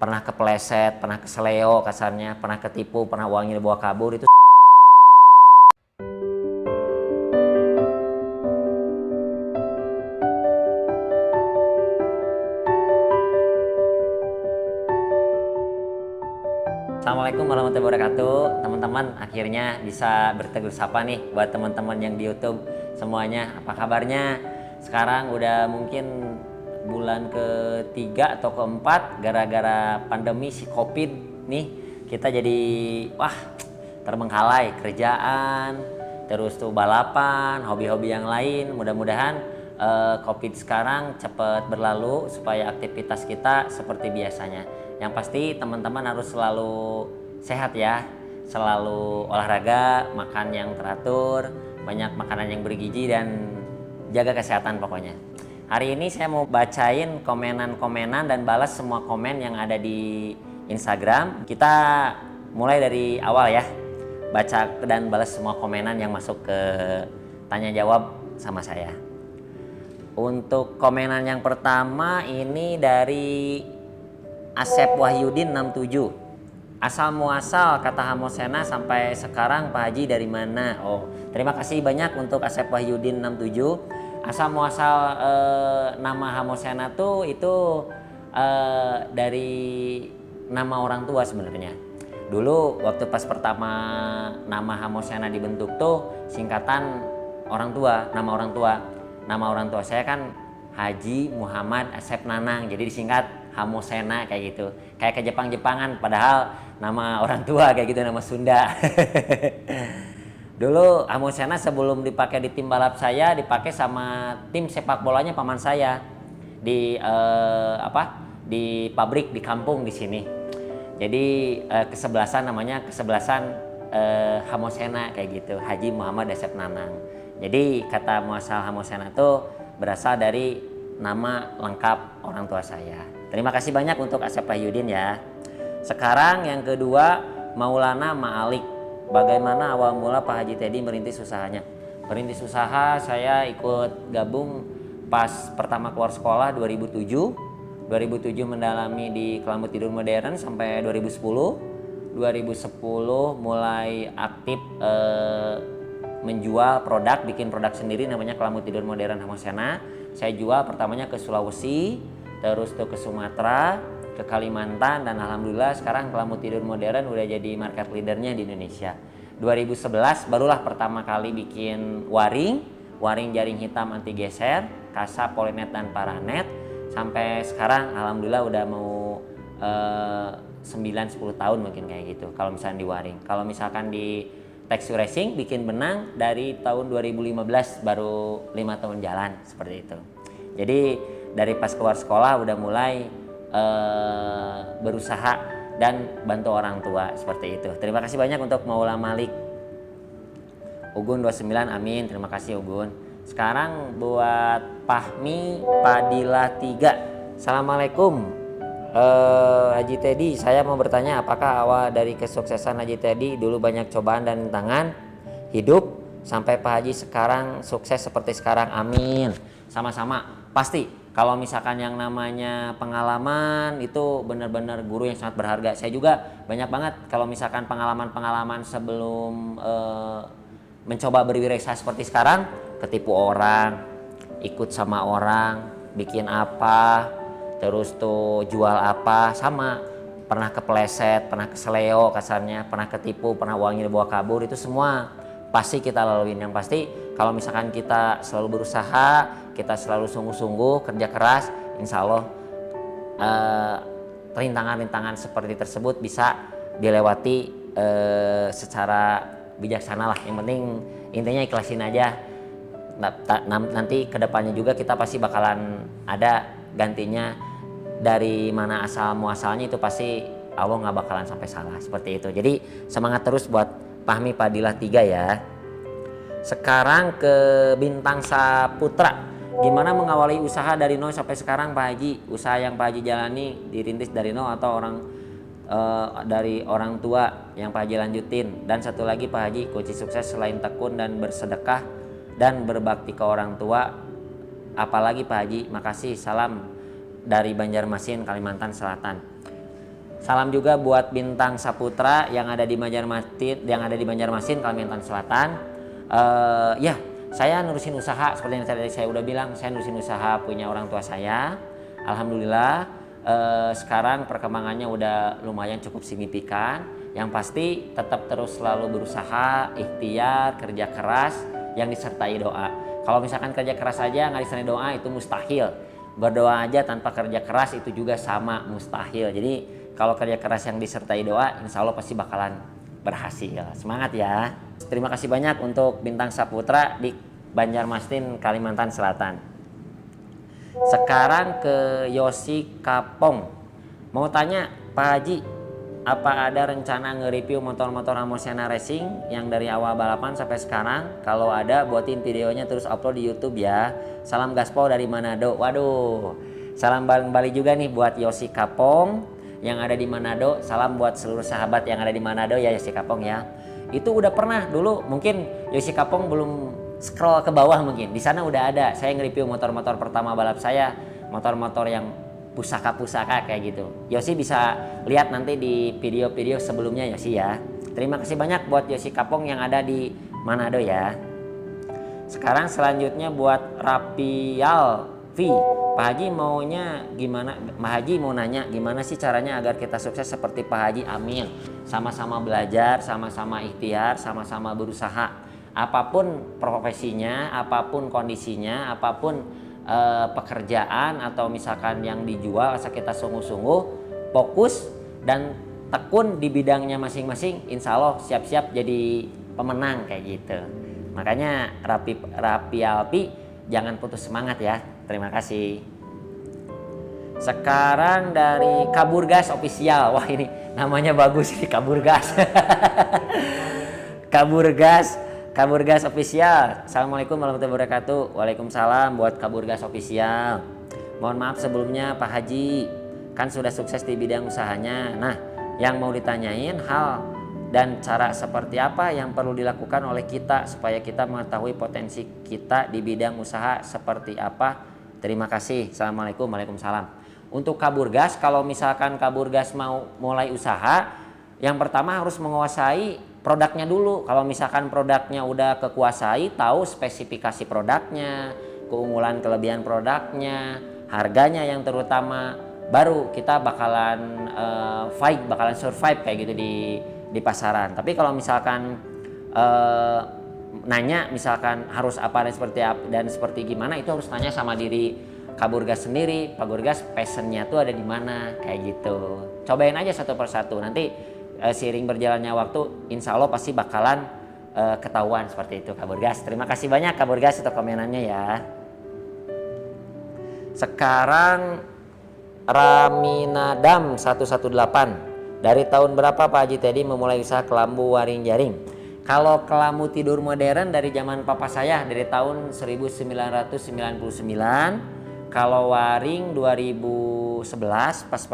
pernah kepleset, pernah keseleo kasarnya, pernah ketipu, pernah uangnya dibawa kabur itu. Assalamualaikum warahmatullahi wabarakatuh. Teman-teman, akhirnya bisa bertegur sapa nih buat teman-teman yang di YouTube semuanya. Apa kabarnya? Sekarang udah mungkin bulan ketiga atau keempat gara-gara pandemi si COVID nih, kita jadi terbengkalai kerjaan, terus tuh balapan, hobi-hobi yang lain. Mudah-mudahan COVID sekarang cepat berlalu supaya aktivitas kita seperti biasanya. Yang pasti teman-teman harus selalu sehat ya, selalu olahraga, makan yang teratur, banyak makanan yang bergizi dan jaga kesehatan pokoknya. Hari ini saya mau bacain komenan-komenan dan balas semua komen yang ada di Instagram. Kita mulai dari awal ya, baca dan balas semua komenan yang masuk ke tanya jawab sama saya. Untuk komenan yang pertama ini dari Asep Wahyudin 67. Asal muasal kata Hamosena sampai sekarang Pak Haji dari mana? Oh, terima kasih banyak untuk Asep Wahyudin 67. Asal muasal nama Hamosena tuh itu dari nama orang tua sebenarnya. Dulu waktu pas pertama nama Hamosena dibentuk tuh singkatan orang tua, nama orang tua. Nama orang tua saya kan Haji Muhammad Asep Nanang, jadi disingkat Hamosena kayak gitu. Kayak ke Jepang-Jepangan padahal nama orang tua kayak gitu, nama Sunda. Dulu Hamosena sebelum dipakai di tim balap saya dipakai sama tim sepak bolanya paman saya di di pabrik di kampung di sini. Jadi kesebelasan namanya kesebelasan Hamosena kayak gitu, Haji Muhammad Asep Nanang. Jadi kata muasal Hamosena itu berasal dari nama lengkap orang tua saya. Terima kasih banyak untuk Asep Wahyudin ya. Sekarang yang kedua, Maulana Ma'alik. Bagaimana awal mula Pak Haji Teddy merintis usahanya? Merintis usaha saya ikut gabung pas pertama keluar sekolah 2007. 2007 mendalami di Kelambu Tidur Modern sampai 2010. 2010 mulai aktif menjual produk, bikin produk sendiri namanya Kelambu Tidur Modern Hamosena. Saya jual pertamanya ke Sulawesi, terus tuh ke Sumatera, ke Kalimantan, dan alhamdulillah sekarang Kelambu Tidur Modern udah jadi market leadernya di Indonesia. 2011 barulah pertama kali bikin waring jaring hitam anti geser, kasa, polinet dan paranet. Sampai sekarang alhamdulillah udah mau 9-10 tahun mungkin kayak gitu kalau misalkan di waring. Kalau misalkan di Texture Racing bikin benang dari tahun 2015 baru 5 tahun jalan seperti itu. Jadi dari pas keluar sekolah udah mulai berusaha dan bantu orang tua seperti itu. Terima kasih banyak untuk Maula Malik. Ugun 29, amin. Terima kasih Ugun. Sekarang buat Fahmi Padilla 3. Assalamualaikum Haji Teddy, saya mau bertanya apakah awal dari kesuksesan Haji Teddy dulu banyak cobaan dan rintangan hidup sampai Pak Haji sekarang sukses seperti sekarang, amin. Sama-sama, pasti kalau misalkan yang namanya pengalaman itu benar-benar guru yang sangat berharga. Saya juga banyak banget kalau misalkan pengalaman-pengalaman sebelum mencoba berwirausaha seperti sekarang, ketipu orang, ikut sama orang, bikin apa, terus tuh jual apa, sama pernah kepleset, pernah keseleo kasarnya, pernah ketipu, pernah uangnya dibawa kabur, itu semua pasti kita laluin. Yang pasti kalau misalkan kita selalu berusaha, kita selalu sungguh-sungguh kerja keras, insya Allah rintangan-rintangan seperti tersebut bisa dilewati secara bijaksana lah. Yang penting intinya ikhlasin aja. Nanti kedepannya juga kita pasti bakalan ada gantinya. Dari mana asal muasalnya itu pasti Allah nggak bakalan sampai salah seperti itu. Jadi semangat terus buat Fahmi Padilla 3 ya. Sekarang ke Bintang Saputra. Gimana mengawali usaha dari nol sampai sekarang Pak Haji? Usaha yang Pak Haji jalani dirintis dari nol atau dari orang tua yang Pak Haji lanjutin? Dan satu lagi Pak Haji, kunci sukses selain tekun dan bersedekah dan berbakti ke orang tua, apalagi Pak Haji? Makasih, salam dari Banjarmasin, Kalimantan Selatan. Salam juga buat Bintang Saputra yang ada di Banjarmasin, Kalimantan Selatan. Ya, saya nurusin usaha seperti yang tadi saya udah bilang, saya nurusin usaha punya orang tua saya. Alhamdulillah sekarang perkembangannya udah lumayan cukup signifikan. Yang pasti tetap terus selalu berusaha, ikhtiar, kerja keras yang disertai doa. Kalau misalkan kerja keras aja nggak disertai doa itu mustahil. Berdoa aja tanpa kerja keras itu juga sama mustahil. Jadi kalau kerja keras yang disertai doa, insya Allah pasti bakalan berhasil. Semangat ya. Terima kasih banyak untuk Bintang Saputra di Banjarmasin, Kalimantan Selatan. Sekarang ke Yosi Kapong. Mau tanya Pak Haji, apa ada rencana nge-review motor-motor Amosiana Racing yang dari awal balapan sampai sekarang? Kalau ada, buatin videonya terus upload di YouTube ya. Salam gaspol dari Manado. Waduh, salam Bali juga nih buat Yosi Kapong yang ada di Manado. Salam buat seluruh sahabat yang ada di Manado ya Yosi Kapong ya. Itu udah pernah dulu, mungkin Yosi Kapong belum scroll ke bawah mungkin. Di sana udah ada. Saya nge-review motor-motor pertama balap saya, motor-motor yang pusaka-pusaka kayak gitu. Yosi bisa lihat nanti di video-video sebelumnya Yosi ya. Terima kasih banyak buat Yosi Kapong yang ada di Manado ya. Sekarang selanjutnya buat Rapial V. Pak Haji maunya gimana? Pak Haji mau nanya gimana sih caranya agar kita sukses seperti Pak Haji? Amin. Sama-sama belajar, sama-sama ikhtiar, sama-sama berusaha. Apapun profesinya, apapun kondisinya, apapun pekerjaan atau misalkan yang dijual, asal kita sungguh-sungguh fokus dan tekun di bidangnya masing-masing, insya Allah siap-siap jadi pemenang kayak gitu. Makanya Rapi Alpi jangan putus semangat ya. Terima kasih. Sekarang dari Kaburgas Official. Wah ini namanya bagus ini Kaburgas. Kaburgas Official. Assalamualaikum warahmatullahi wabarakatuh. Waalaikumsalam buat Kaburgas Official. Mohon maaf sebelumnya Pak Haji, kan sudah sukses di bidang usahanya. Nah, yang mau ditanyain hal dan cara seperti apa yang perlu dilakukan oleh kita supaya kita mengetahui potensi kita di bidang usaha seperti apa. Terima kasih. Assalamualaikum. Waalaikumsalam. Untuk Kaburgas, kalau misalkan Kaburgas mau mulai usaha, yang pertama harus menguasai produknya dulu. Kalau misalkan produknya udah kekuasai, tahu spesifikasi produknya, keunggulan kelebihan produknya, harganya yang terutama, baru kita bakalan bakalan survive kayak gitu di pasaran. Tapi kalau misalkan nanya misalkan harus apa dan seperti gimana, itu harus tanya sama diri Kaburgas sendiri. Pak Burgas passionnya tuh ada di mana kayak gitu. Cobain aja satu persatu, nanti seiring berjalannya waktu insya Allah pasti bakalan ketahuan seperti itu Kaburgas. Terima kasih banyak Kaburgas untuk komenannya ya. Sekarang Raminadam 118, dari tahun berapa Pak Haji Teddy memulai usaha kelambu waring jaring? Kalau kelambu tidur modern dari zaman papa saya dari tahun 1999. Kalau waring 2011 pas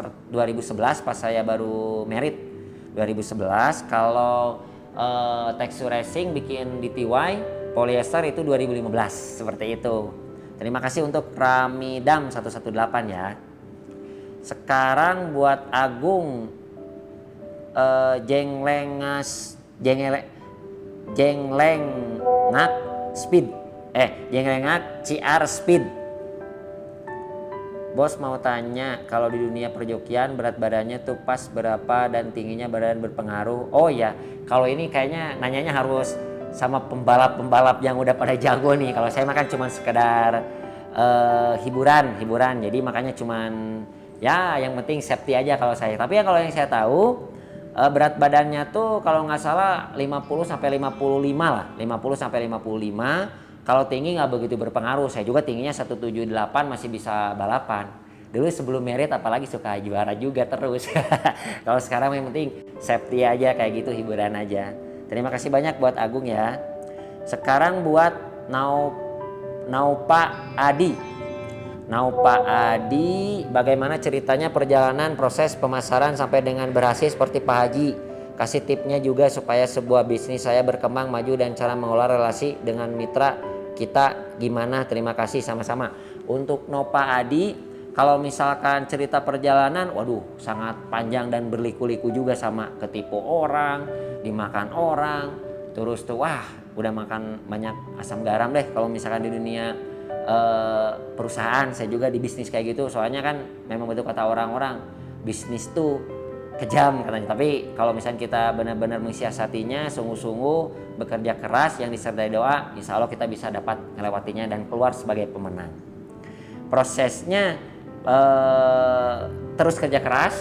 saya baru merit 2011. Kalau Texture Racing bikin DTY polyester itu 2015 seperti itu. Terima kasih untuk Ramidam 118 ya. Sekarang buat Agung Jenglengak CR Speed. Bos mau tanya, kalau di dunia perjokian berat badannya tuh pas berapa dan tingginya badan berpengaruh? Oh ya, kalau ini kayaknya nanyanya harus sama pembalap-pembalap yang udah pada jago nih. Kalau saya makan cuma sekedar hiburan. Jadi makanya cuman ya yang penting safety aja kalau saya. Tapi ya kalau yang saya tahu berat badannya tuh kalau nggak salah 50 sampai 55 lah. 50 sampai 55. Kalau tinggi nggak begitu berpengaruh. Saya juga tingginya 178 masih bisa balapan. Dulu sebelum merit apalagi suka juara juga terus. Kalau sekarang yang penting safety aja kayak gitu, hiburan aja. Terima kasih banyak buat Agung ya. Sekarang buat Naupa Adi. Naupa Adi, bagaimana ceritanya perjalanan proses pemasaran sampai dengan berhasil seperti Pak Haji? Kasih tipnya juga supaya sebuah bisnis saya berkembang maju dan cara mengelola relasi dengan mitra kita gimana? Terima kasih sama-sama. Untuk Nopa Adi, Kalau misalkan cerita perjalanan, waduh sangat panjang dan berliku-liku juga, sama ketipu orang, dimakan orang, terus tuh wah udah makan banyak asam garam deh kalau misalkan di dunia perusahaan. Saya juga di bisnis kayak gitu, soalnya kan memang betul kata orang-orang, bisnis tuh kejam katanya. Tapi kalau misalnya kita benar-benar mensiasatinya, sungguh-sungguh bekerja keras yang disertai doa, insya Allah kita bisa dapat melewatinya dan keluar sebagai pemenang. Prosesnya terus kerja keras,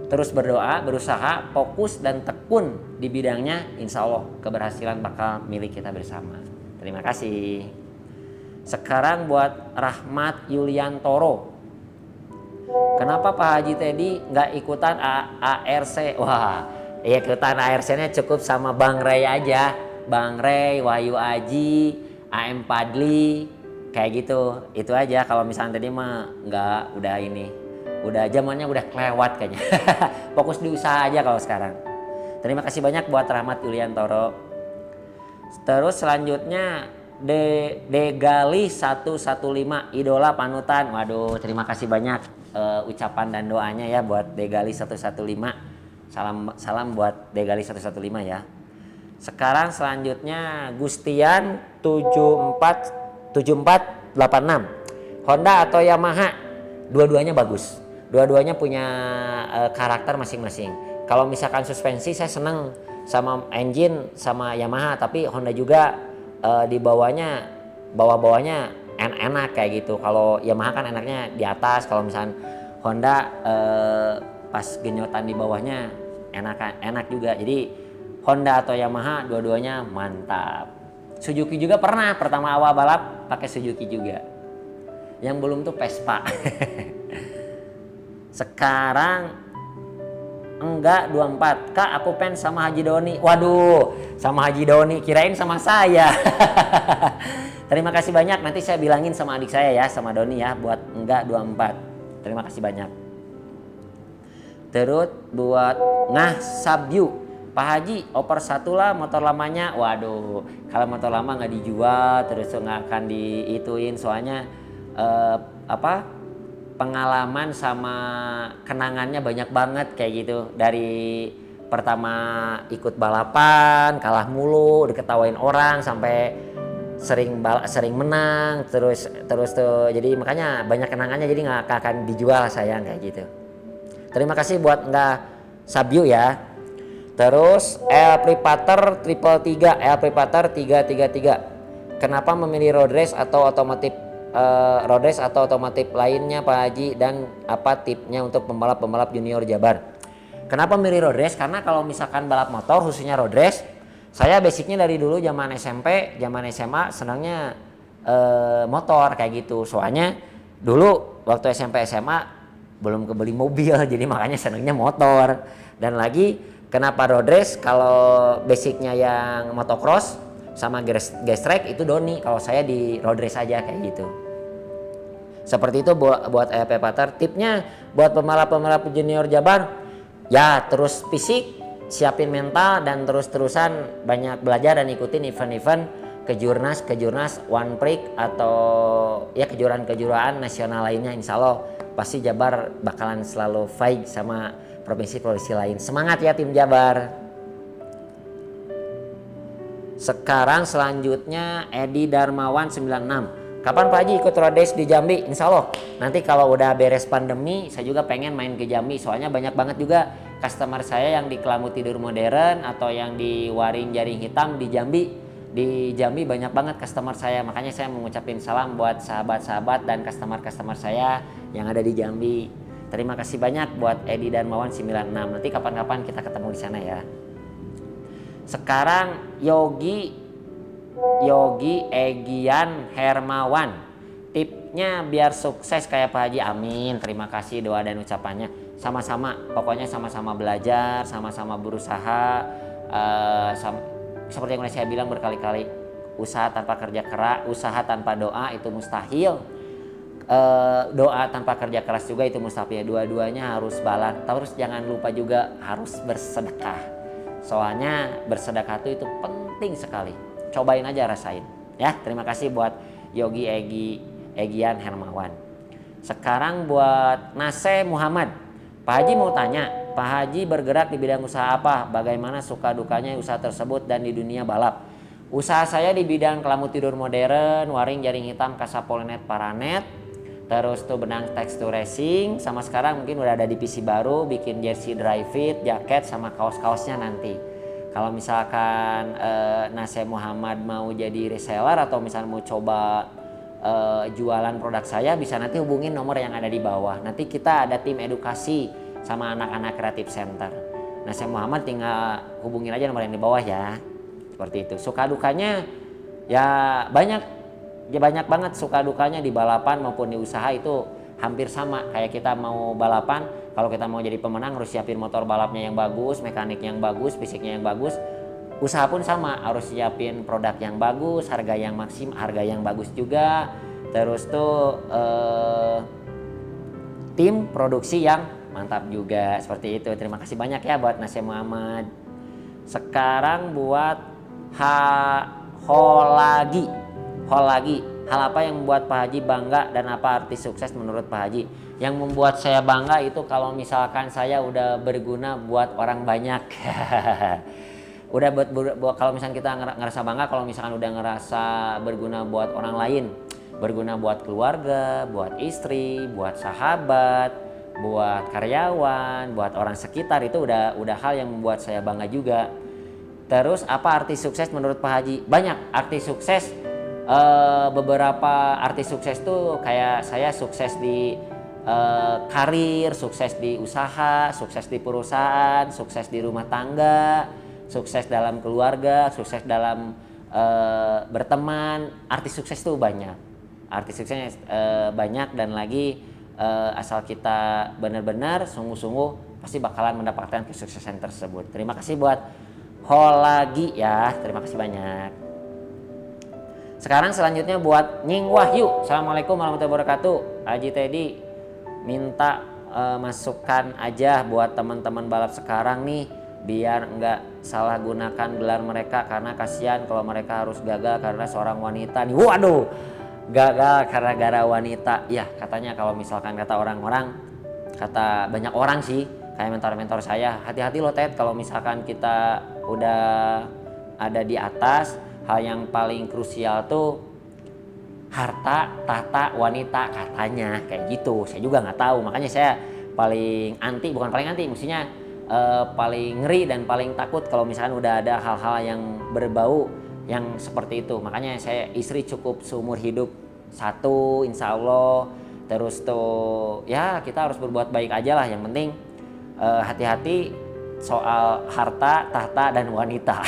terus berdoa, berusaha, fokus dan tekun di bidangnya, insya Allah keberhasilan bakal milik kita bersama. Terima kasih. Sekarang buat Rahmat Yuliantoro. Kenapa Pak Haji Teddy nggak ikutan ARC? Wah, ya ikutan ARC-nya cukup sama Bang Ray aja. Bang Ray, Wahyu Aji, AM Padli, kayak gitu. Itu aja. Kalau misalnya tadi mah nggak, udah ini. Udah zamannya udah kelewat kayaknya. Fokus di usaha aja kalau sekarang. Terima kasih banyak buat Rahmat Yuliantoro. Terus selanjutnya Degali 115, idola panutan. Waduh, terima kasih banyak ucapan dan doanya ya buat Degali 115. Salam buat Degali 115 ya. Sekarang selanjutnya Gustian 7486. Honda atau Yamaha? Dua-duanya bagus. Dua-duanya punya karakter masing-masing. Kalau misalkan suspensi saya seneng sama engine sama Yamaha, tapi Honda juga di bawahnya enak kayak gitu. Kalau Yamaha kan enaknya di atas, kalau misalkan Honda pas genyotan di bawahnya enak juga. Jadi Honda atau Yamaha dua-duanya mantap. Suzuki juga pernah pertama awal balap pakai Suzuki juga. Yang belum tuh Vespa. Sekarang enggak 24. Kak, aku pengen sama Haji Doni. Waduh, sama Haji Doni, kirain sama saya. Terima kasih banyak, nanti saya bilangin sama adik saya ya, sama Doni ya, buat enggak 24. Terima kasih banyak. Terus buat Sabyu, Pak Haji oper satu lah motor lamanya. Waduh, kalau motor lama nggak dijual, terus nggak akan diituin, soalnya pengalaman sama kenangannya banyak banget kayak gitu. Dari pertama ikut balapan kalah mulu, diketawain orang, sampai sering menang terus tuh. Jadi makanya banyak kenangannya, jadi nggak akan dijual sayang kayak gitu. Terima kasih buat Sabyu ya. Terus El Pripater 333. Kenapa memilih road race atau otomotif lainnya Pak Haji, dan apa tipnya untuk pembalap junior Jabar? Kenapa milih road race? Karena kalau misalkan balap motor khususnya road race, saya basicnya dari dulu zaman SMP, zaman SMA senangnya motor kayak gitu. Soalnya dulu waktu SMP SMA belum kebeli mobil, jadi makanya senangnya motor. Dan lagi kenapa road race? Kalau basicnya yang motocross sama gas track itu Doni, kalau saya di road race aja kayak gitu. Seperti itu buat Pater. Tipnya buat pembalap junior Jabar, ya terus fisik, siapin mental, dan terus-terusan banyak belajar dan ikutin event-event kejurnas One Prix atau ya kejuaraan nasional lainnya. Insya Allah pasti Jabar bakalan selalu fight sama provinsi-provinsi lain. Semangat ya tim Jabar. Sekarang selanjutnya Edi Darmawan 96. Kapan Pak Haji ikut road race di Jambi? Insya Allah nanti kalau udah beres pandemi, saya juga pengen main ke Jambi. Soalnya banyak banget juga customer saya yang di Kelambu Tidur Modern atau yang di Waring Jaring Hitam di Jambi. Di Jambi banyak banget customer saya. Makanya saya mengucapin salam buat sahabat-sahabat dan customer saya yang ada di Jambi. Terima kasih banyak buat Edi Darmawan 96. Nanti kapan-kapan kita ketemu di sana ya. Sekarang Yogi Egian Hermawan. Tipnya biar sukses kayak Pak Haji. Amin. Terima kasih doa dan ucapannya. Sama-sama, pokoknya sama-sama belajar, sama-sama berusaha. Seperti yang saya bilang berkali-kali, usaha tanpa kerja keras, usaha tanpa doa itu mustahil. Doa tanpa kerja keras juga itu mustahil. Dua-duanya harus balance. Terus jangan lupa juga harus bersedekah. Soalnya bersedekah itu penting sekali. Cobain aja, rasain ya. Terima kasih buat Yogi Egian Hermawan. Sekarang buat Naseh Muhammad. Pak Haji mau tanya, Pak Haji bergerak di bidang usaha apa? Bagaimana suka dukanya usaha tersebut dan di dunia balap? Usaha saya di bidang kelambu tidur modern, waring jaring hitam, Casapolinet Paranet, terus tuh benang tekstur racing, sama sekarang mungkin udah ada divisi baru, bikin jersey dry fit, jaket, sama kaos-kaosnya nanti. Kalau misalkan Naseh Muhammad mau jadi reseller atau misalnya mau coba jualan produk saya, bisa nanti hubungin nomor yang ada di bawah. Nanti kita ada tim edukasi sama anak-anak Creative Center. Nah, saya Muhammad tinggal hubungin aja nomor yang di bawah ya. Seperti itu. Suka dukanya ya banyak banget suka dukanya di balapan maupun di usaha itu hampir sama. Kayak kita mau balapan, kalau kita mau jadi pemenang harus siapin motor balapnya yang bagus, mekanik yang bagus, fisiknya yang bagus. Usaha pun sama, harus siapin produk yang bagus, harga yang harga yang bagus juga. Terus tuh tim produksi yang mantap juga, seperti itu. Terima kasih banyak ya buat Naseh Muhammad. Sekarang buat Holagi. Hal apa yang membuat Pak Haji bangga dan apa arti sukses menurut Pak Haji? Yang membuat saya bangga itu kalau misalkan saya udah berguna buat orang banyak. Udah buat kalau misalkan kita ngerasa bangga kalau misalkan udah ngerasa berguna buat orang lain, berguna buat keluarga, buat istri, buat sahabat, buat karyawan, buat orang sekitar, itu udah hal yang membuat saya bangga juga. Terus apa arti sukses menurut Pak Haji? Banyak arti sukses. Beberapa arti sukses tuh kayak saya sukses di karir, sukses di usaha, sukses di perusahaan, sukses di rumah tangga, sukses dalam keluarga, sukses dalam berteman. Arti sukses tuh banyak. Arti suksesnya banyak, dan lagi asal kita benar-benar sungguh-sungguh pasti bakalan mendapatkan kesuksesan tersebut. Terima kasih buat Holagi ya. Terima kasih banyak. Sekarang selanjutnya buat Nying Wahyu. Assalamualaikum warahmatullahi wabarakatuh. Haji Teddy minta masukan aja buat teman-teman balap sekarang nih, biar nggak salah gunakan gelar mereka, karena kasihan kalau mereka harus gagal karena seorang wanita nih. Waduh, gagal karena gara wanita. Ya katanya kalau misalkan kata orang-orang, kata banyak orang sih, kayak mentor-mentor saya, hati-hati loh Ted, kalau misalkan kita udah ada di atas, hal yang paling krusial tuh harta, tahta, wanita, katanya kayak gitu. Saya juga nggak tahu, makanya saya paling anti, bukan paling anti, mestinya paling ngeri dan paling takut kalau misalkan udah ada hal-hal yang berbau yang seperti itu. Makanya saya istri cukup seumur hidup satu, insya Allah. Terus tuh ya kita harus berbuat baik aja lah, yang penting hati-hati soal harta, tahta, dan wanita.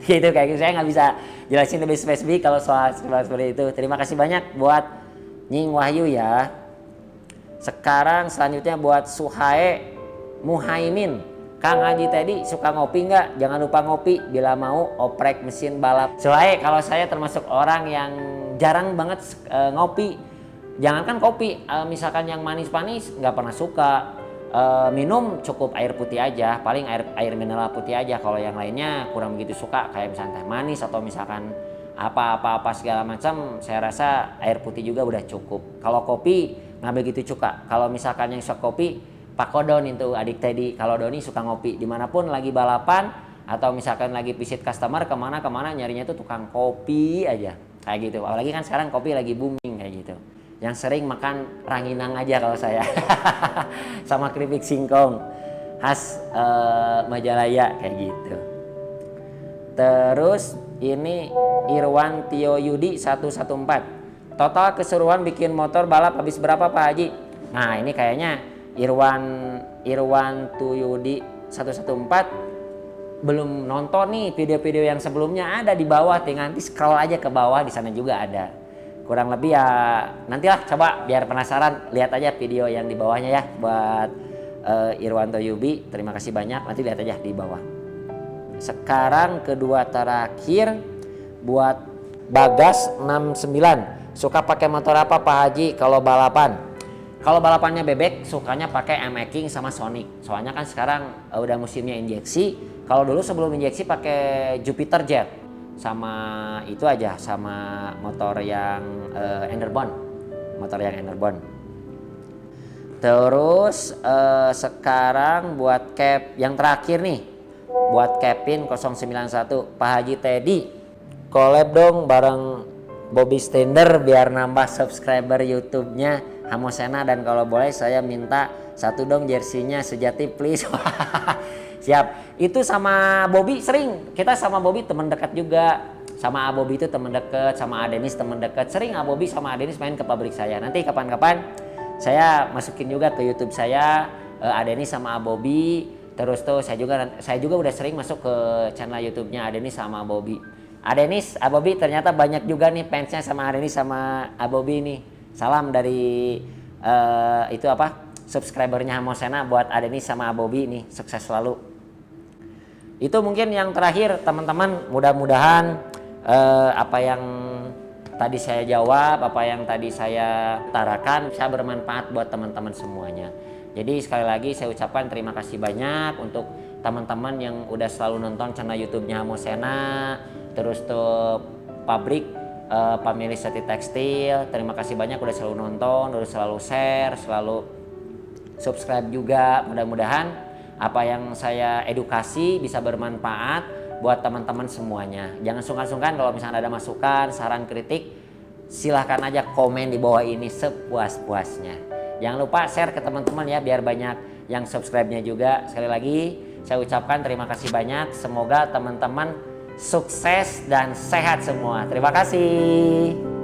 Gitu kayak gitu, saya nggak bisa jelasin lebih spesifik kalau soal seperti itu. Terima kasih banyak buat Nying Wahyu ya. Sekarang selanjutnya buat Suhae Muhaimin. Kang Haji Teddy suka ngopi nggak? Jangan lupa ngopi bila mau oprek mesin balap. Suhae, kalau saya termasuk orang yang jarang banget ngopi. Jangankan kopi, misalkan yang manis-manis nggak pernah suka. Minum cukup air putih aja, paling air mineral putih aja. Kalau yang lainnya kurang begitu suka, kayak misalnya teh manis atau misalkan apa segala macam, saya rasa air putih juga udah cukup. Kalau kopi nggak begitu suka. Kalau misalkan yang suka kopi, Pak Kodon itu adik Teddy, kalau Doni suka ngopi dimanapun lagi balapan atau misalkan lagi visit customer kemana nyarinya tuh tukang kopi aja kayak gitu. Apalagi kan sekarang kopi lagi booming kayak gitu. Yang sering makan ranginang aja kalau saya sama keripik singkong khas Majalaya kayak gitu. Terus ini Irwan Tio Yudi 114. Total keseruan bikin motor balap habis berapa Pak Haji? Nah ini kayaknya Irwan Tuyudi 114 belum nonton nih video-video yang sebelumnya, ada di bawah, tinggal nanti scroll aja ke bawah, di sana juga ada. Kurang lebih ya nantilah, coba biar penasaran lihat aja video yang di bawahnya ya buat Irwan Tuyudi. Terima kasih banyak, nanti lihat aja di bawah. Sekarang kedua terakhir buat Bagas 69. Suka pakai motor apa Pak Haji kalau balapan? Kalau balapannya bebek, sukanya pakai M-Making sama Sonic. Soalnya kan sekarang udah musimnya injeksi. Kalau dulu sebelum injeksi pakai Jupiter Jet. Sama itu aja, sama motor yang Enderbond. motor yang Enerbon. Terus sekarang buat cap yang terakhir nih, buat Kevin 091 Pak Haji Teddy, collab dong bareng Bobby Stender biar nambah subscriber YouTube-nya Hamosena, dan kalau boleh saya minta satu dong jersinya Sejati please. Siap. Itu sama Bobby sering, kita sama Bobby teman dekat juga. Sama Abobi itu teman dekat, sama Adenis teman dekat. Sering Abobi sama Adenis main ke pabrik saya. Nanti kapan-kapan saya masukin juga ke YouTube saya, Adenis sama Abobi. Terus tuh saya juga udah sering masuk ke channel YouTube-nya Adenis sama Abobi. Adenis, Abobi ternyata banyak juga nih fansnya sama Adenis sama Abobi nih. Salam dari itu apa? Subscribernya Hamosena buat Adenis sama Abobi nih. Sukses selalu. Itu mungkin yang terakhir teman-teman, mudah-mudahan apa yang tadi saya jawab, apa yang tadi saya utarakan bisa bermanfaat buat teman-teman semuanya. Jadi sekali lagi saya ucapkan terima kasih banyak untuk teman-teman yang udah selalu nonton channel YouTube-nya Hamosena, terus tuh pabrik Family Seti Tekstil. Terima kasih banyak udah selalu nonton, udah selalu share, selalu subscribe juga. Mudah-mudahan apa yang saya edukasi bisa bermanfaat buat teman-teman semuanya. Jangan sungkan-sungkan kalau misalnya ada masukan, saran, kritik, silahkan aja komen di bawah ini sepuas-puasnya. Jangan lupa share ke teman-teman ya biar banyak yang subscribe-nya juga. Sekali lagi saya ucapkan terima kasih banyak. Semoga teman-teman sukses dan sehat semua. Terima kasih.